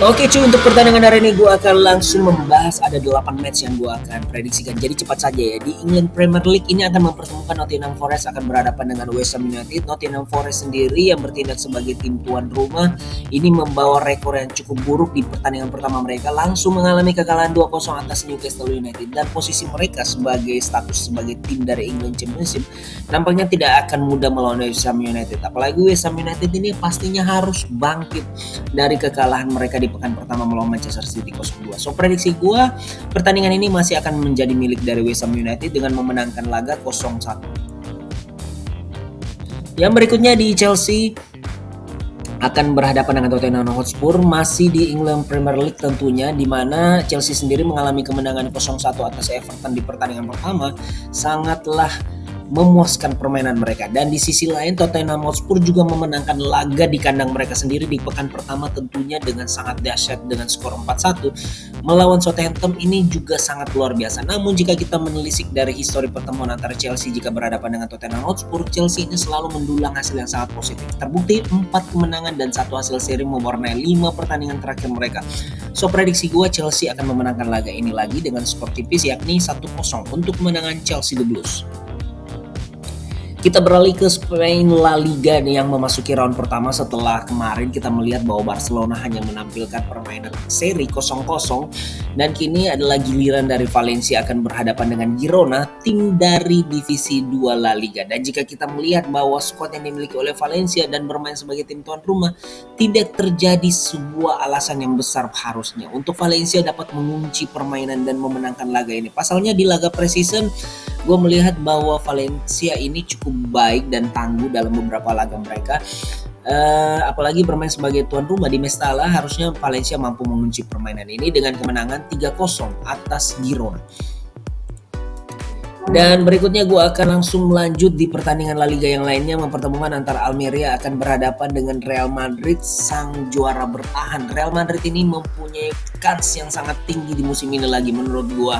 Oke cuy, untuk pertandingan hari ini gue akan langsung membahas ada 8 match yang gue akan prediksikan. Jadi cepat saja ya, di England Premier League ini akan mempertemukan Nottingham Forest akan berhadapan dengan West Ham United. Nottingham Forest sendiri yang bertindak sebagai tim tuan rumah ini membawa rekor yang cukup buruk di pertandingan pertama mereka, langsung mengalami kekalahan 2-0 atas Newcastle United, dan posisi mereka sebagai status sebagai tim dari England Championship nampaknya tidak akan mudah melawan West Ham United. Apalagi West Ham United ini pastinya harus bangkit dari kekalahan mereka di pekan pertama melawan Manchester City 0-2. So prediksi gue, pertandingan ini masih akan menjadi milik dari West Ham United dengan memenangkan laga 0-1. Yang berikutnya di Chelsea akan berhadapan dengan Tottenham Hotspur, masih di England Premier League tentunya, di mana Chelsea sendiri mengalami kemenangan 0-1 atas Everton di pertandingan pertama sangatlah memuaskan permainan mereka. Dan di sisi lain Tottenham Hotspur juga memenangkan laga di kandang mereka sendiri di pekan pertama tentunya dengan sangat dahsyat dengan skor 4-1 melawan Southampton. Ini juga sangat luar biasa. Namun jika kita menelisik dari histori pertemuan antara Chelsea jika berhadapan dengan Tottenham Hotspur, Chelsea ini selalu mendulang hasil yang sangat positif. Terbukti 4 kemenangan dan 1 hasil seri mewarnai 5 pertandingan terakhir mereka. So prediksi gue, Chelsea akan memenangkan laga ini lagi dengan skor tipis yakni 1-0 untuk kemenangan Chelsea The Blues. Kita beralih ke Spain La Liga yang memasuki round pertama setelah kemarin kita melihat bahwa Barcelona hanya menampilkan permainan seri 0-0, dan kini adalah giliran dari Valencia akan berhadapan dengan Girona, tim dari divisi 2 La Liga. Dan jika kita melihat bahwa skuad yang dimiliki oleh Valencia dan bermain sebagai tim tuan rumah, tidak terjadi sebuah alasan yang besar harusnya untuk Valencia dapat mengunci permainan dan memenangkan laga ini. Pasalnya di laga preseason gue melihat bahwa Valencia ini cukup baik dan tangguh dalam beberapa laga mereka. Apalagi bermain sebagai tuan rumah di Mestalla, harusnya Valencia mampu mengunci permainan ini dengan kemenangan 3-0 atas Girona. Dan berikutnya gue akan langsung melanjut di pertandingan La Liga yang lainnya, mempertemukan antara Almeria akan berhadapan dengan Real Madrid, sang juara bertahan. Real Madrid ini mempunyai kans yang sangat tinggi di musim ini lagi menurut gue.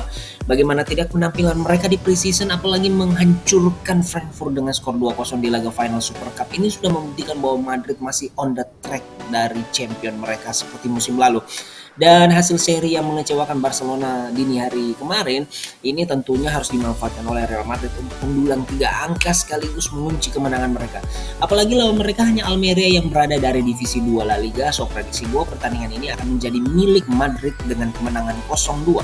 Bagaimana tidak, penampilan mereka di preseason apalagi menghancurkan Frankfurt dengan skor 2-0 di laga final Super Cup ini sudah membuktikan bahwa Madrid masih on the track dari champion mereka seperti musim lalu. Dan hasil seri yang mengecewakan Barcelona dini hari kemarin ini tentunya harus dimanfaatkan oleh Real Madrid untuk mendulang 3 angka sekaligus mengunci kemenangan mereka. Apalagi lawan mereka hanya Almeria yang berada dari divisi 2 La Liga. So prediksi gue, pertandingan ini akan menjadi milik Madrid dengan kemenangan 0-2.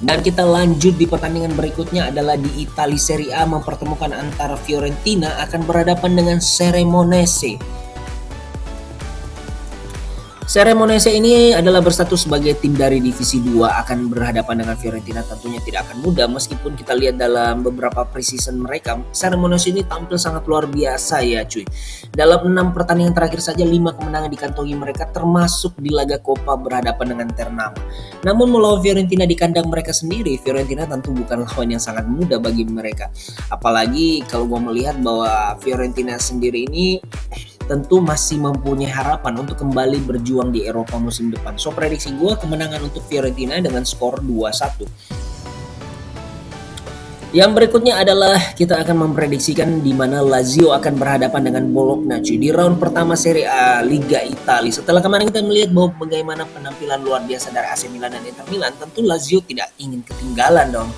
Dan kita lanjut di pertandingan berikutnya adalah di Italia Serie A, mempertemukan antara Fiorentina akan berhadapan dengan Cremonese. Cremonese ini adalah berstatus sebagai tim dari divisi 2 akan berhadapan dengan Fiorentina, tentunya tidak akan mudah meskipun kita lihat dalam beberapa preseason mereka, Cremonese ini tampil sangat luar biasa ya cuy. Dalam 6 pertandingan terakhir saja 5 kemenangan dikantongi mereka, termasuk di laga Coppa berhadapan dengan Ternama. Namun melawan Fiorentina di kandang mereka sendiri, Fiorentina tentu bukan lawan yang sangat mudah bagi mereka. Apalagi kalau gue melihat bahwa Fiorentina sendiri ini tentu masih mempunyai harapan untuk kembali berjuang di Eropa musim depan. So prediksi gue, kemenangan untuk Fiorentina dengan skor 2-1. Yang berikutnya adalah kita akan memprediksikan di mana Lazio akan berhadapan dengan Bologna di round pertama Serie A Liga Italia. Setelah kemarin kita melihat bahwa bagaimana penampilan luar biasa dari AC Milan dan Inter Milan, tentu Lazio tidak ingin ketinggalan dong.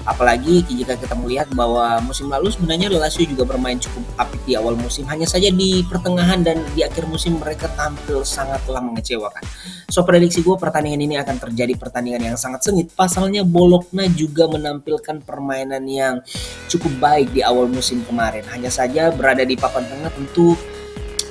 Apalagi jika kita melihat bahwa musim lalu sebenarnya Lazio juga bermain cukup apik di awal musim, hanya saja di pertengahan dan di akhir musim mereka tampil sangatlah mengecewakan. So prediksi gue, pertandingan ini akan terjadi pertandingan yang sangat sengit. Pasalnya Bologna juga menampilkan permainan yang cukup baik di awal musim kemarin, hanya saja berada di papan tengah tentu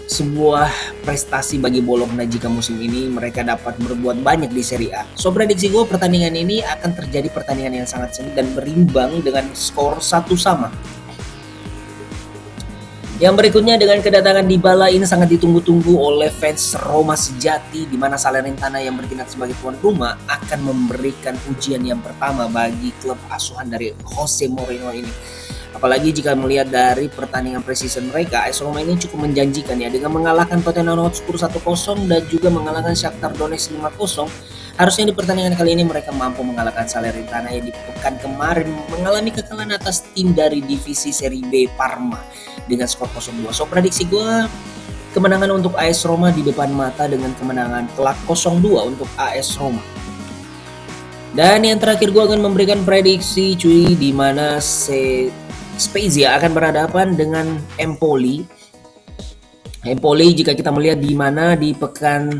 sebuah prestasi bagi Bologna jika musim ini mereka dapat berbuat banyak di Serie A. So prediksi gue, pertandingan ini akan terjadi pertandingan yang sangat sengit dan berimbang dengan skor 1-1. Yang berikutnya dengan kedatangan Dybala ini sangat ditunggu-tunggu oleh fans Roma sejati, di mana Salernitana yang bertindak sebagai tuan rumah akan memberikan ujian yang pertama bagi klub asuhan dari Jose Mourinho ini. Apalagi jika melihat dari pertandingan preseason mereka, AS Roma ini cukup menjanjikan ya, dengan mengalahkan Tottenham Hotspur 1-0 dan juga mengalahkan Shakhtar Donetsk 5-0. Harusnya di pertandingan kali ini mereka mampu mengalahkan Salernitana yang di pekan kemarin mengalami kekalahan atas tim dari divisi Serie B Parma dengan skor 0-2. So prediksi gue, kemenangan untuk AS Roma di depan mata dengan kemenangan telak 0-2 untuk AS Roma. Dan yang terakhir gue akan memberikan prediksi cuy, di mana Spezia akan berhadapan dengan Empoli. Empoli jika kita melihat di mana di pekan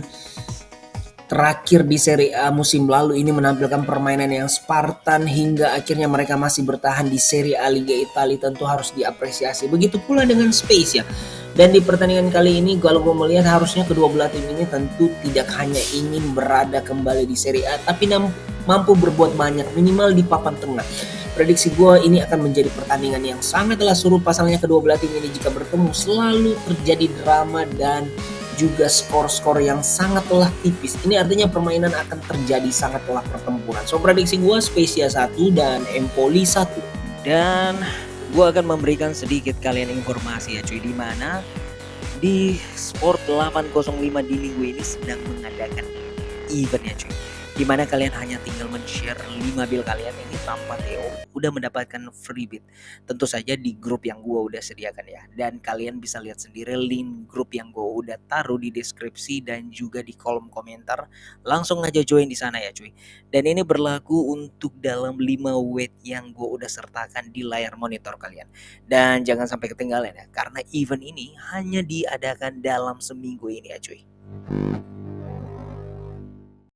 terakhir di Serie A musim lalu ini menampilkan permainan yang Spartan hingga akhirnya mereka masih bertahan di Serie A Liga Italia, tentu harus diapresiasi. Begitu pula dengan Spezia. Dan di pertandingan kali ini kalau gue melihat harusnya kedua belah tim ini tentu tidak hanya ingin berada kembali di Serie A, tapi mampu berbuat banyak minimal di papan tengah. Prediksi gue ini akan menjadi pertandingan yang sangatlah seru. Pasalnya kedua belah tim ini jika bertemu selalu terjadi drama dan juga skor-skor yang sangatlah tipis. Ini artinya permainan akan terjadi sangatlah pertempuran. So prediksi gue Spezia 1 dan Empoli 1. Dan gue akan memberikan sedikit kalian informasi ya cuy, di mana di Sport 805 di minggu ini sedang mengadakan event ya cuy, dimana kalian hanya tinggal men-share 5 bill kalian ini tanpa TO udah mendapatkan free bit, tentu saja di grup yang gue udah sediakan ya. Dan kalian bisa lihat sendiri link grup yang gue udah taruh di deskripsi dan juga di kolom komentar, langsung aja join di sana ya cuy. Dan ini berlaku untuk dalam 5 weight yang gue udah sertakan di layar monitor kalian. Dan jangan sampai ketinggalan ya, karena event ini hanya diadakan dalam seminggu ini ya cuy.